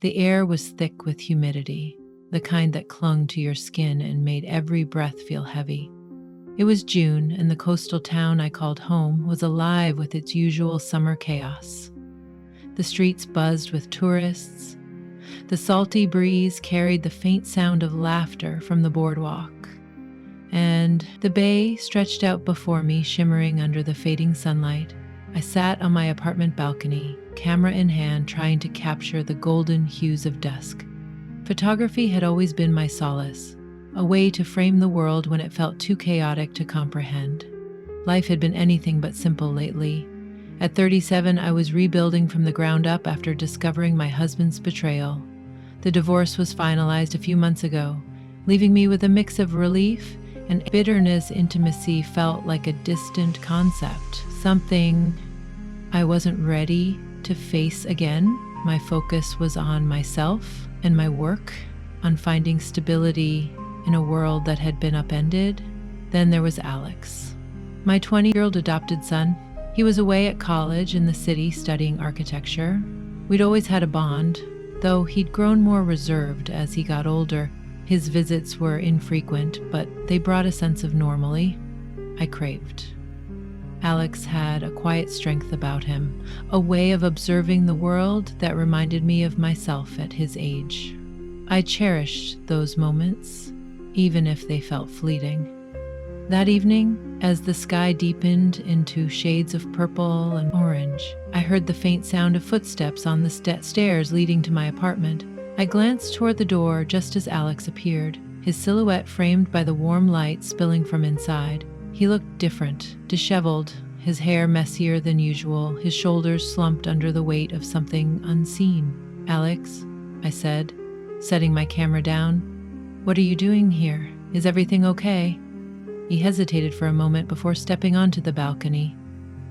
The air was thick with humidity, the kind that clung to your skin and made every breath feel heavy. It was June, and the coastal town I called home was alive with its usual summer chaos. The streets buzzed with tourists. The salty breeze carried the faint sound of laughter from the boardwalk. And the bay stretched out before me, shimmering under the fading sunlight. I sat on my apartment balcony, camera in hand, trying to capture the golden hues of dusk. Photography had always been my solace, a way to frame the world when it felt too chaotic to comprehend. Life had been anything but simple lately. At 37, I was rebuilding from the ground up after discovering my husband's betrayal. The divorce was finalized a few months ago, leaving me with a mix of relief and bitterness. Intimacy felt like a distant concept, something I wasn't ready to face again. My focus was on myself and my work, on finding stability in a world that had been upended. Then there was Alex, my 20-year-old adopted son. He was away at college in the city studying architecture. We'd always had a bond, though he'd grown more reserved as he got older. His visits were infrequent, but they brought a sense of normalcy I craved. Alex had a quiet strength about him, a way of observing the world that reminded me of myself at his age. I cherished those moments, even if they felt fleeting. That evening, as the sky deepened into shades of purple and orange, I heard the faint sound of footsteps on the stairs leading to my apartment. I glanced toward the door just as Alex appeared, his silhouette framed by the warm light spilling from inside. He looked different, disheveled, his hair messier than usual, his shoulders slumped under the weight of something unseen. "Alex," I said, setting my camera down. "What are you doing here? Is everything okay?" He hesitated for a moment before stepping onto the balcony.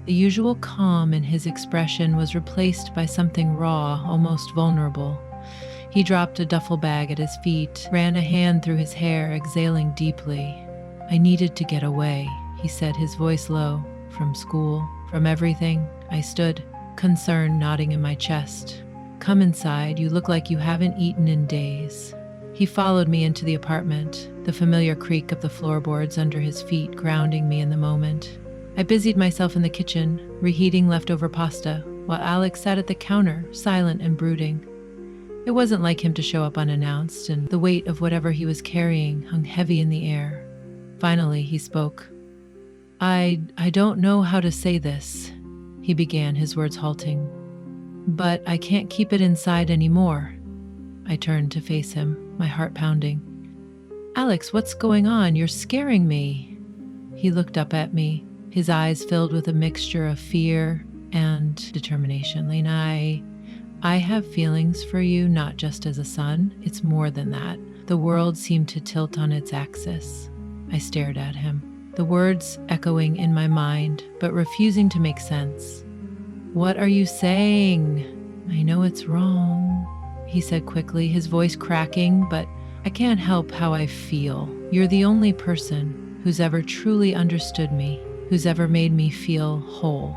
The usual calm in his expression was replaced by something raw, almost vulnerable. He dropped a duffel bag at his feet, ran a hand through his hair, exhaling deeply. "I needed to get away," he said, his voice low. "From school, from everything." I stood, concern nodding in my chest. "Come inside, you look like you haven't eaten in days." He followed me into the apartment, the familiar creak of the floorboards under his feet grounding me in the moment. I busied myself in the kitchen, reheating leftover pasta, while Alex sat at the counter, silent and brooding. It wasn't like him to show up unannounced, and the weight of whatever he was carrying hung heavy in the air. Finally, he spoke. I don't know how to say this," he began, his words halting. "But I can't keep it inside anymore." I turned to face him, my heart pounding. "Alex, what's going on? You're scaring me." He looked up at me, his eyes filled with a mixture of fear and determination. "Lena, I have feelings for you, not just as a son. It's more than that." The world seemed to tilt on its axis. I stared at him, the words echoing in my mind, but refusing to make sense. "What are you saying?" "I know it's wrong," he said quickly, his voice cracking, "but I can't help how I feel. You're the only person who's ever truly understood me, who's ever made me feel whole."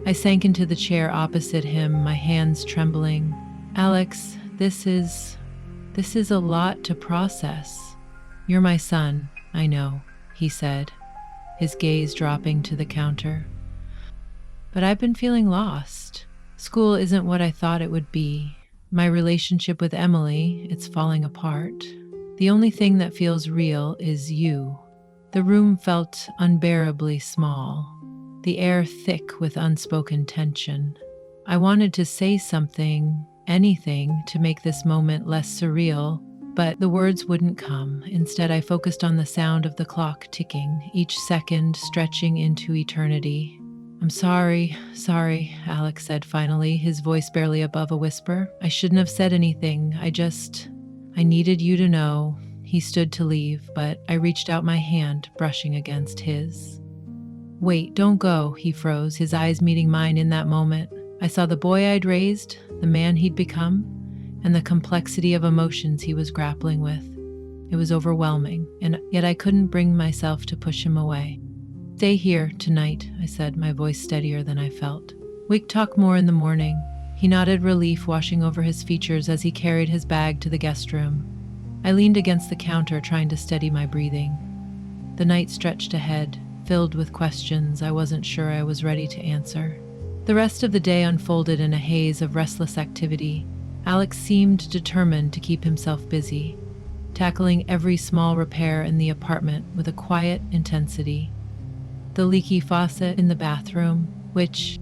I sank into the chair opposite him, my hands trembling. "Alex, this is a lot to process. You're my son, I know," he said, his gaze dropping to the counter. "But I've been feeling lost. School isn't what I thought it would be. My relationship with Emily, it's falling apart. The only thing that feels real is you." The room felt unbearably small, the air thick with unspoken tension. I wanted to say something, anything, to make this moment less surreal, but the words wouldn't come. Instead, I focused on the sound of the clock ticking, each second stretching into eternity. "I'm sorry," Alex said finally, his voice barely above a whisper. "I shouldn't have said anything. I needed you to know." He stood to leave, but I reached out my hand, brushing against his. "Wait, don't go," he froze, his eyes meeting mine in that moment. I saw the boy I'd raised, the man he'd become, and the complexity of emotions he was grappling with. It was overwhelming, and yet I couldn't bring myself to push him away. "Stay here tonight," I said, my voice steadier than I felt. "We can talk more in the morning." He nodded, relief washing over his features as he carried his bag to the guest room. I leaned against the counter, trying to steady my breathing. The night stretched ahead, filled with questions I wasn't sure I was ready to answer. The rest of the day unfolded in a haze of restless activity. Alex seemed determined to keep himself busy, tackling every small repair in the apartment with a quiet intensity. The leaky faucet in the bathroom, which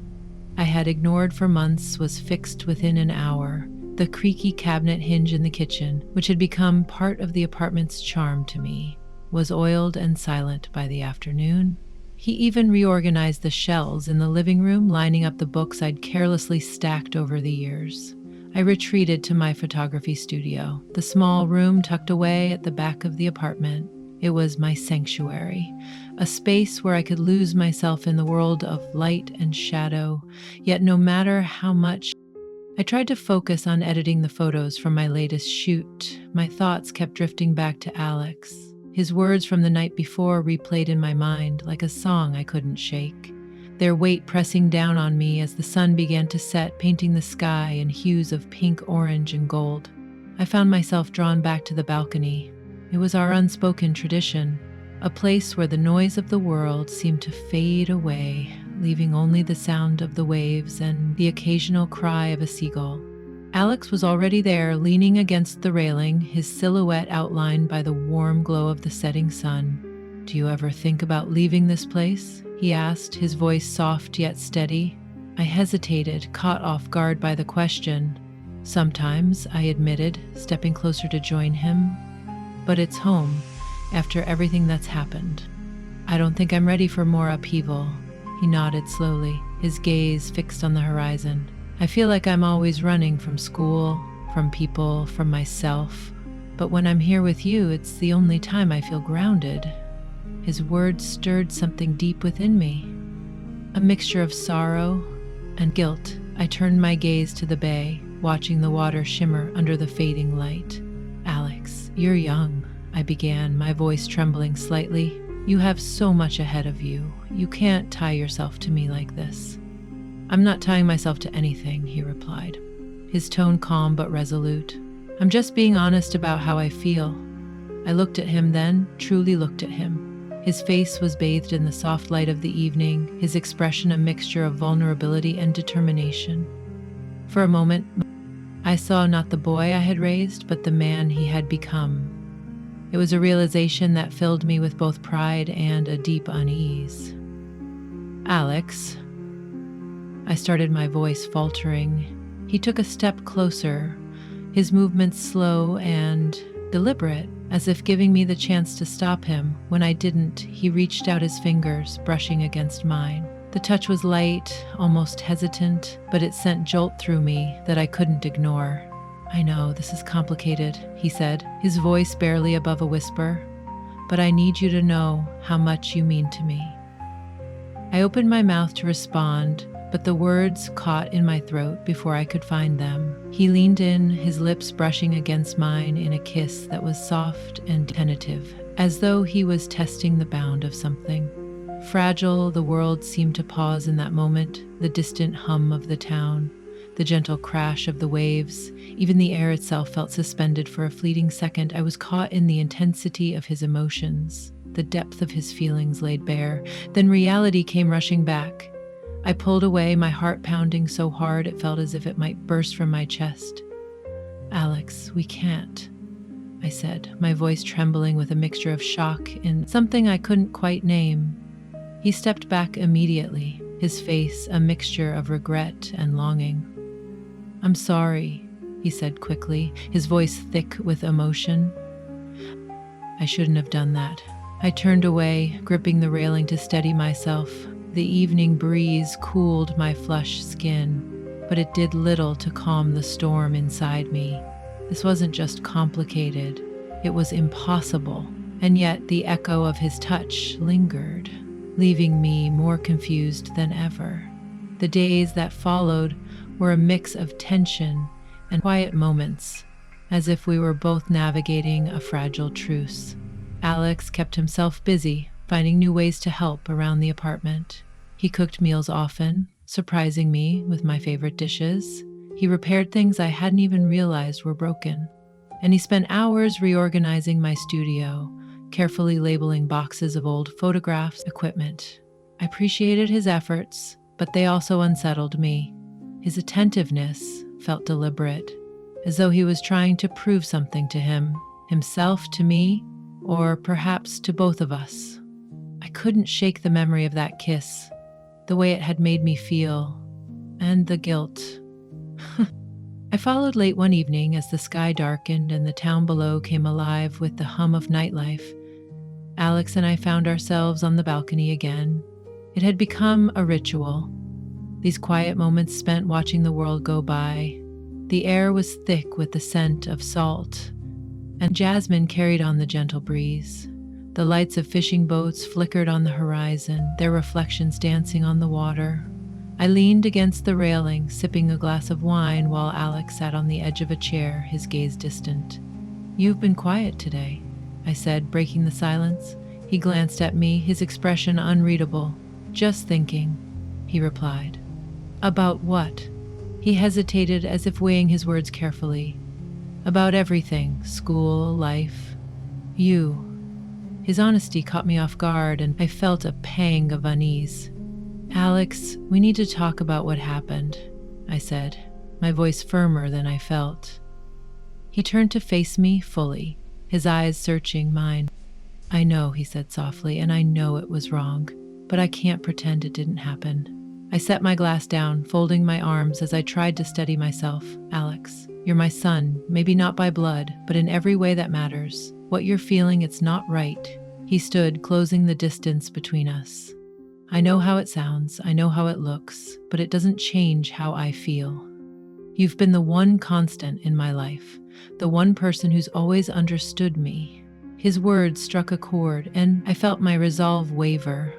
I had ignored for months, was fixed within an hour. The creaky cabinet hinge in the kitchen, which had become part of the apartment's charm to me, was oiled and silent by the afternoon. He even reorganized the shelves in the living room, lining up the books I'd carelessly stacked over the years. I retreated to my photography studio, the small room tucked away at the back of the apartment. It was my sanctuary, a space where I could lose myself in the world of light and shadow, yet no matter how much I tried to focus on editing the photos from my latest shoot, my thoughts kept drifting back to Alex. His words from the night before replayed in my mind like a song I couldn't shake, their weight pressing down on me as the sun began to set, painting the sky in hues of pink, orange, and gold. I found myself drawn back to the balcony. It was our unspoken tradition, a place where the noise of the world seemed to fade away, leaving only the sound of the waves and the occasional cry of a seagull. Alex was already there, leaning against the railing, his silhouette outlined by the warm glow of the setting sun. "Do you ever think about leaving this place?" he asked, his voice soft yet steady. I hesitated, caught off guard by the question. "Sometimes," I admitted, stepping closer to join him. "But it's home, after everything that's happened. I don't think I'm ready for more upheaval." He nodded slowly, his gaze fixed on the horizon. "I feel like I'm always running from school, from people, from myself. But when I'm here with you, it's the only time I feel grounded." His words stirred something deep within me, a mixture of sorrow and guilt. I turned my gaze to the bay, watching the water shimmer under the fading light. "Alex, you're young," I began, my voice trembling slightly. "You have so much ahead of you. You can't tie yourself to me like this." "I'm not tying myself to anything," he replied, his tone calm but resolute. "I'm just being honest about how I feel." I looked at him then, truly looked at him. His face was bathed in the soft light of the evening, his expression a mixture of vulnerability and determination. For a moment, I saw not the boy I had raised, but the man he had become. It was a realization that filled me with both pride and a deep unease. "Alex," I started, my voice faltering. He took a step closer, his movements slow and deliberate, as if giving me the chance to stop him. When I didn't, he reached out his fingers, brushing against mine. The touch was light, almost hesitant, but it sent jolt through me that I couldn't ignore. "I know this is complicated," he said, his voice barely above a whisper, "but I need you to know how much you mean to me." I opened my mouth to respond, but the words caught in my throat before I could find them. He leaned in, his lips brushing against mine in a kiss that was soft and tentative, as though he was testing the bound of something. Fragile, the world seemed to pause in that moment, the distant hum of the town, the gentle crash of the waves. Even the air itself felt suspended for a fleeting second. I was caught in the intensity of his emotions, the depth of his feelings laid bare. Then reality came rushing back. I pulled away, my heart pounding so hard it felt as if it might burst from my chest. "Alex, we can't," I said, my voice trembling with a mixture of shock and something I couldn't quite name. He stepped back immediately, his face a mixture of regret and longing. "I'm sorry," he said quickly, his voice thick with emotion. "I shouldn't have done that." I turned away, gripping the railing to steady myself. The evening breeze cooled my flushed skin, but it did little to calm the storm inside me. This wasn't just complicated, it was impossible. And yet the echo of his touch lingered, leaving me more confused than ever. The days that followed were a mix of tension and quiet moments, as if we were both navigating a fragile truce. Alex kept himself busy, finding new ways to help around the apartment. He cooked meals often, surprising me with my favorite dishes. He repaired things I hadn't even realized were broken. And he spent hours reorganizing my studio, carefully labeling boxes of old photographs, equipment. I appreciated his efforts, but they also unsettled me. His attentiveness felt deliberate, as though he was trying to prove something to himself to me, or perhaps to both of us. I couldn't shake the memory of that kiss, the way it had made me feel, and the guilt. I followed late one evening as the sky darkened and the town below came alive with the hum of nightlife. Alex and I found ourselves on the balcony again. It had become a ritual. These quiet moments spent watching the world go by. The air was thick with the scent of salt, and jasmine carried on the gentle breeze. The lights of fishing boats flickered on the horizon, their reflections dancing on the water. I leaned against the railing, sipping a glass of wine while Alex sat on the edge of a chair, his gaze distant. "You've been quiet today," I said, breaking the silence. He glanced at me, his expression unreadable. "Just thinking," he replied. "About what?" He hesitated, as if weighing his words carefully. "About everything, school, life, you." His honesty caught me off guard, and I felt a pang of unease. "Alex, we need to talk about what happened," I said, my voice firmer than I felt. He turned to face me fully, his eyes searching mine. "I know," he said softly, "and I know it was wrong, but I can't pretend it didn't happen." I set my glass down, folding my arms as I tried to steady myself. "Alex, you're my son, maybe not by blood, but in every way that matters. What you're feeling, it's not right." He stood, closing the distance between us. "I know how it sounds, I know how it looks, but it doesn't change how I feel. You've been the one constant in my life, the one person who's always understood me." His words struck a chord, and I felt my resolve waver.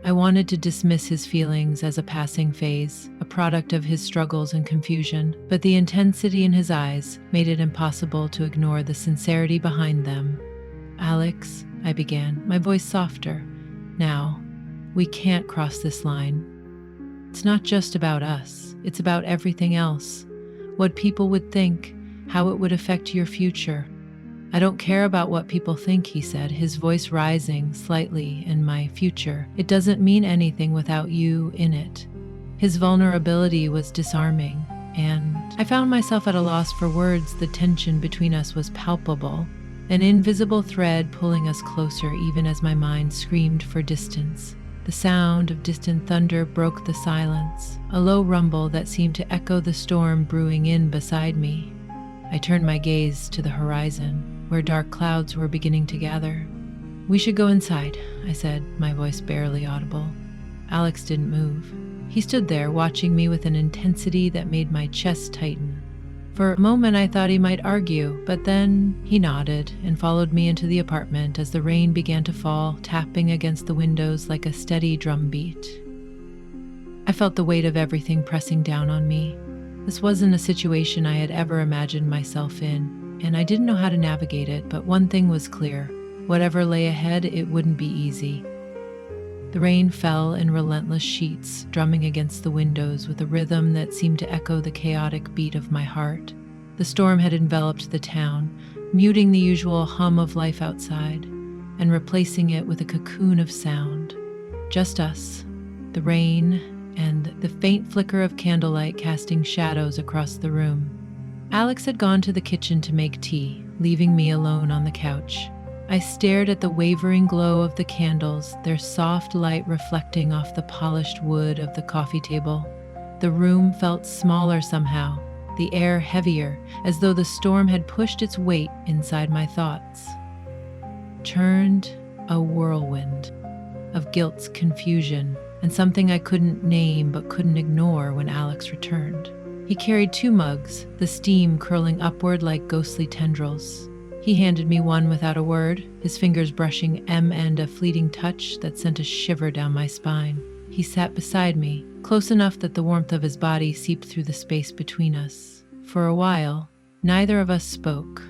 I wanted to dismiss his feelings as a passing phase, a product of his struggles and confusion, but the intensity in his eyes made it impossible to ignore the sincerity behind them. "Alex," I began, my voice softer. "Now, we can't cross this line. It's not just about us, it's about everything else. What people would think, how it would affect your future." "I don't care about what people think," he said, his voice rising slightly. "In my future, it doesn't mean anything without you in it." His vulnerability was disarming, and I found myself at a loss for words. The tension between us was palpable, an invisible thread pulling us closer even as my mind screamed for distance. The sound of distant thunder broke the silence, a low rumble that seemed to echo the storm brewing in beside me. I turned my gaze to the horizon, where dark clouds were beginning to gather. "We should go inside," I said, my voice barely audible. Alex didn't move. He stood there, watching me with an intensity that made my chest tighten. For a moment I thought he might argue, but then he nodded and followed me into the apartment as the rain began to fall, tapping against the windows like a steady drumbeat. I felt the weight of everything pressing down on me. This wasn't a situation I had ever imagined myself in, and I didn't know how to navigate it, but one thing was clear. Whatever lay ahead, it wouldn't be easy. The rain fell in relentless sheets, drumming against the windows with a rhythm that seemed to echo the chaotic beat of my heart. The storm had enveloped the town, muting the usual hum of life outside, and replacing it with a cocoon of sound. Just us, the rain, and the faint flicker of candlelight casting shadows across the room. Alex had gone to the kitchen to make tea, leaving me alone on the couch. I stared at the wavering glow of the candles, their soft light reflecting off the polished wood of the coffee table. The room felt smaller somehow, the air heavier, as though the storm had pushed its weight inside my thoughts. Turned a whirlwind of guilt, confusion, and something I couldn't name but couldn't ignore when Alex returned. He carried 2 mugs, the steam curling upward like ghostly tendrils. He handed me one without a word, his fingers brushing and a fleeting touch that sent a shiver down my spine. He sat beside me, close enough that the warmth of his body seeped through the space between us. For a while, neither of us spoke.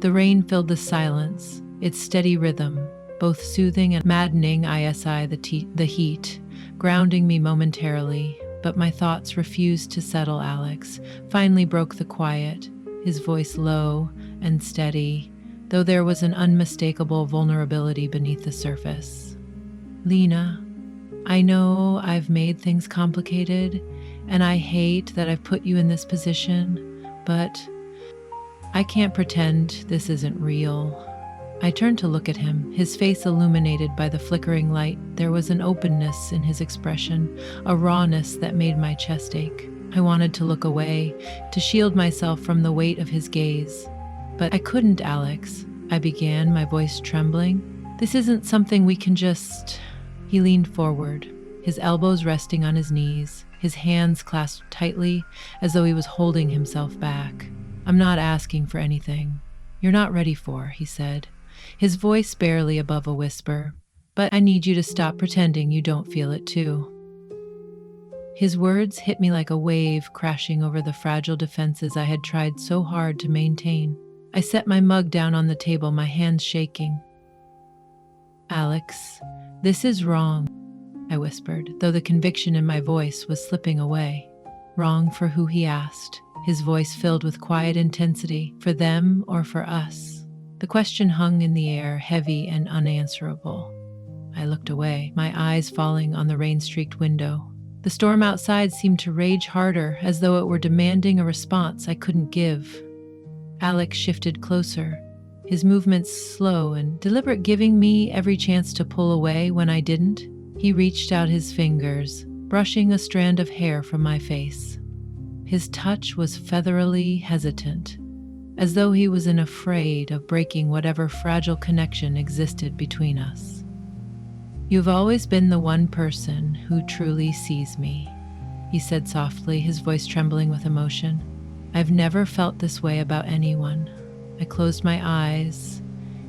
The rain filled the silence, its steady rhythm, both soothing and maddening. The heat, grounding me momentarily, but my thoughts refused to settle. Alex finally broke the quiet, his voice low and steady, though there was an unmistakable vulnerability beneath the surface. Lena, I know I've made things complicated, and I hate that I've put you in this position, but I can't pretend this isn't real. I turned to look at him, his face illuminated by the flickering light. There was an openness in his expression, a rawness that made my chest ache. I wanted to look away, to shield myself from the weight of his gaze. But I couldn't, Alex. I began, my voice trembling. This isn't something we can just... He leaned forward, his elbows resting on his knees, his hands clasped tightly as though he was holding himself back. I'm not asking for anything you're not ready for, he said, his voice barely above a whisper. But I need you to stop pretending you don't feel it too. His words hit me like a wave crashing over the fragile defenses I had tried so hard to maintain. I set my mug down on the table, my hands shaking. Alex, this is wrong, I whispered, though the conviction in my voice was slipping away. Wrong for who, he asked, his voice filled with quiet intensity. For them or for us? The question hung in the air, heavy and unanswerable. I looked away, my eyes falling on the rain-streaked window. The storm outside seemed to rage harder, as though it were demanding a response I couldn't give. Alex shifted closer, his movements slow and deliberate, giving me every chance to pull away when I didn't. He reached out his fingers, brushing a strand of hair from my face. His touch was featherily hesitant, as though he was afraid of breaking whatever fragile connection existed between us. You've always been the one person who truly sees me, he said softly, his voice trembling with emotion. I've never felt this way about anyone. I closed my eyes,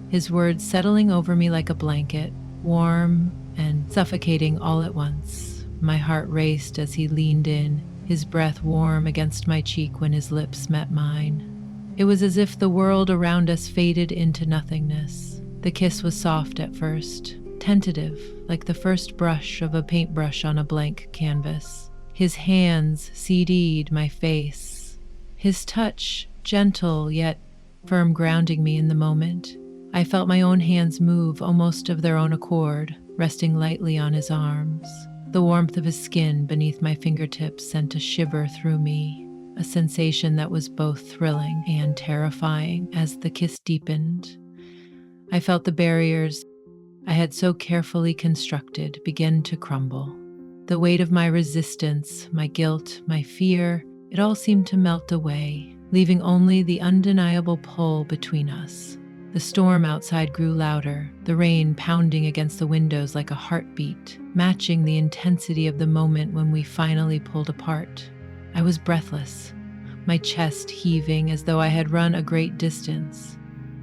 his words settling over me like a blanket, warm and suffocating all at once. My heart raced as he leaned in, his breath warm against my cheek when his lips met mine. It was as if the world around us faded into nothingness. The kiss was soft at first, tentative, like the first brush of a paintbrush on a blank canvas. His hands CD'd my face, his touch gentle yet firm, grounding me in the moment. I felt my own hands move almost of their own accord, resting lightly on his arms. The warmth of his skin beneath my fingertips sent a shiver through me, a sensation that was both thrilling and terrifying. As the kiss deepened, I felt the barriers I had so carefully constructed begin to crumble. The weight of my resistance, my guilt, my fear, it all seemed to melt away, leaving only the undeniable pull between us. The storm outside grew louder, the rain pounding against the windows like a heartbeat, matching the intensity of the moment when we finally pulled apart. I was breathless, my chest heaving as though I had run a great distance.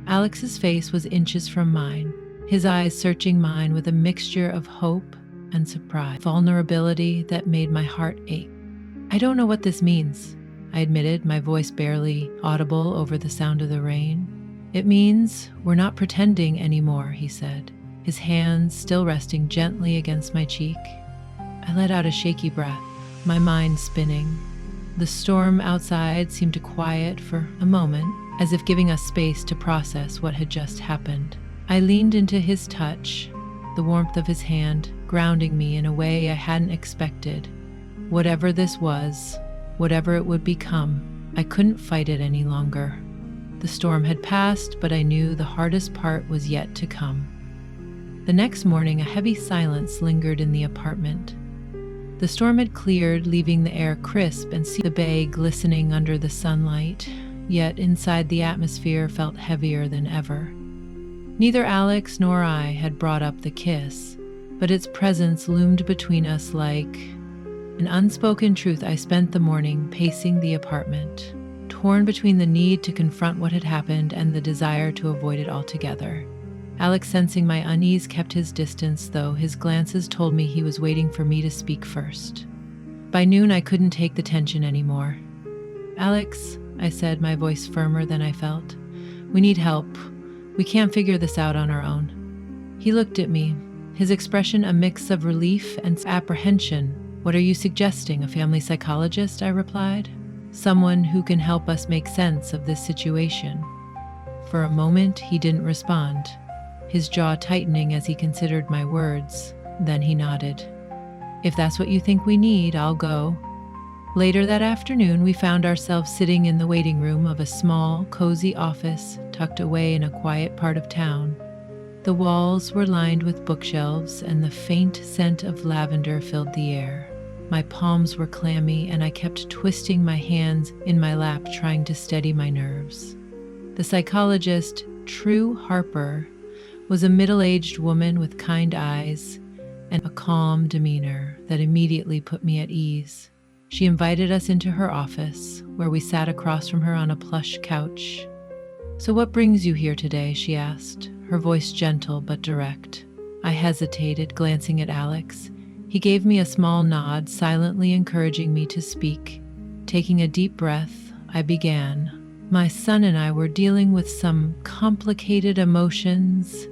Alex's face was inches from mine, his eyes searching mine with a mixture of hope and surprise, vulnerability that made my heart ache. I don't know what this means, I admitted, my voice barely audible over the sound of the rain. It means we're not pretending anymore, he said, his hands still resting gently against my cheek. I let out a shaky breath, my mind spinning. The storm outside seemed to quiet for a moment, as if giving us space to process what had just happened. I leaned into his touch, the warmth of his hand grounding me in a way I hadn't expected. Whatever this was, whatever it would become, I couldn't fight it any longer. The storm had passed, but I knew the hardest part was yet to come. The next morning, a heavy silence lingered in the apartment. The storm had cleared, leaving the air crisp and the bay glistening under the sunlight, yet inside the atmosphere felt heavier than ever. Neither Alex nor I had brought up the kiss, but its presence loomed between us like an unspoken truth. I spent the morning pacing the apartment, torn between the need to confront what had happened and the desire to avoid it altogether. Alex, sensing my unease, kept his distance, though his glances told me he was waiting for me to speak first. By noon, I couldn't take the tension anymore. Alex, I said, my voice firmer than I felt, we need help. We can't figure this out on our own. He looked at me, his expression a mix of relief and apprehension. What are you suggesting? A family psychologist? I replied. Someone who can help us make sense of this situation. For a moment, he didn't respond, his jaw tightening as he considered my words. Then he nodded. If that's what you think we need, I'll go. Later that afternoon, we found ourselves sitting in the waiting room of a small, cozy office tucked away in a quiet part of town. The walls were lined with bookshelves, and the faint scent of lavender filled the air. My palms were clammy, and I kept twisting my hands in my lap, trying to steady my nerves. The psychologist, True Harper, was a middle-aged woman with kind eyes and a calm demeanor that immediately put me at ease. She invited us into her office, where we sat across from her on a plush couch. "So what brings you here today?" she asked, her voice gentle but direct. I hesitated, glancing at Alex. He gave me a small nod, silently encouraging me to speak. Taking a deep breath, I began. My son and I were dealing with some complicated emotions,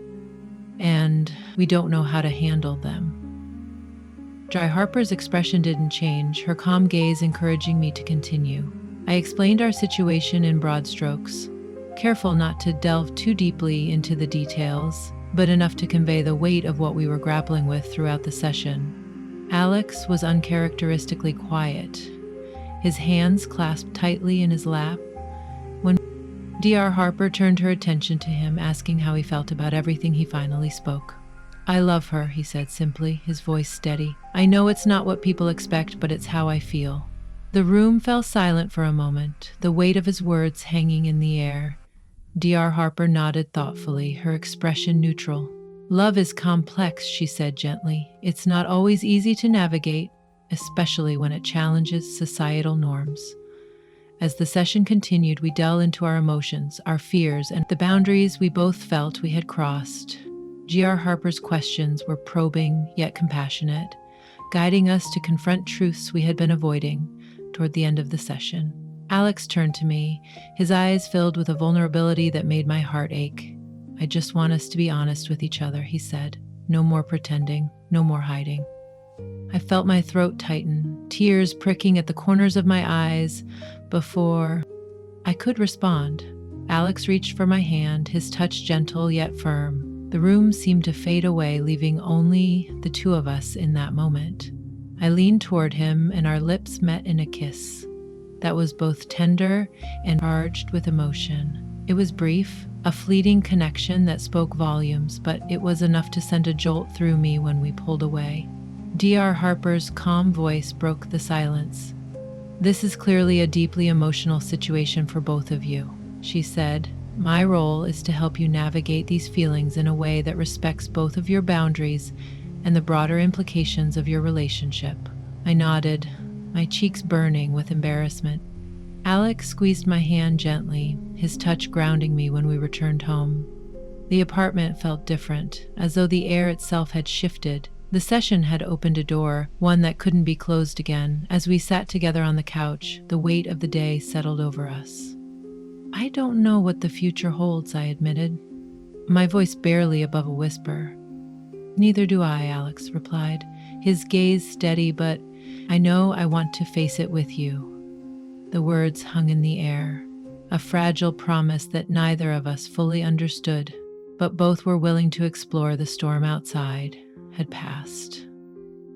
and we don't know how to handle them. Dry Harper's expression didn't change, her calm gaze encouraging me to continue. I explained our situation in broad strokes, careful not to delve too deeply into the details, but enough to convey the weight of what we were grappling with throughout the session. Alex was uncharacteristically quiet, his hands clasped tightly in his lap. When Dr. Harper turned her attention to him, asking how he felt about everything, he finally spoke. "I love her," he said simply, his voice steady. "I know it's not what people expect, but it's how I feel." The room fell silent for a moment, the weight of his words hanging in the air. Dr. Harper nodded thoughtfully, her expression neutral. "Love is complex," she said gently. "It's not always easy to navigate, especially when it challenges societal norms." As the session continued, we delved into our emotions, our fears, and the boundaries we both felt we had crossed. Dr. Harper's questions were probing yet compassionate, guiding us to confront truths we had been avoiding. Toward the end of the session, Alex turned to me, his eyes filled with a vulnerability that made my heart ache. "I just want us to be honest with each other," he said. "No more pretending, no more hiding." I felt my throat tighten, tears pricking at the corners of my eyes before I could respond. Alex reached for my hand, his touch gentle yet firm. The room seemed to fade away, leaving only the two of us in that moment. I leaned toward him, and our lips met in a kiss that was both tender and charged with emotion. It was brief, a fleeting connection that spoke volumes, but it was enough to send a jolt through me when we pulled away. Dr. Harper's calm voice broke the silence. "This is clearly a deeply emotional situation for both of you," she said. "My role is to help you navigate these feelings in a way that respects both of your boundaries and the broader implications of your relationship." I nodded, my cheeks burning with embarrassment. Alex squeezed my hand gently, his touch grounding me when we returned home. The apartment felt different, as though the air itself had shifted. The session had opened a door, one that couldn't be closed again. As we sat together on the couch, the weight of the day settled over us. "I don't know what the future holds," I admitted, my voice barely above a whisper. "Neither do I," Alex replied, his gaze steady, "but I know I want to face it with you." The words hung in the air, a fragile promise that neither of us fully understood, but both were willing to explore. The storm outside had passed.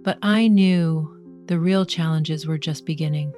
But I knew the real challenges were just beginning.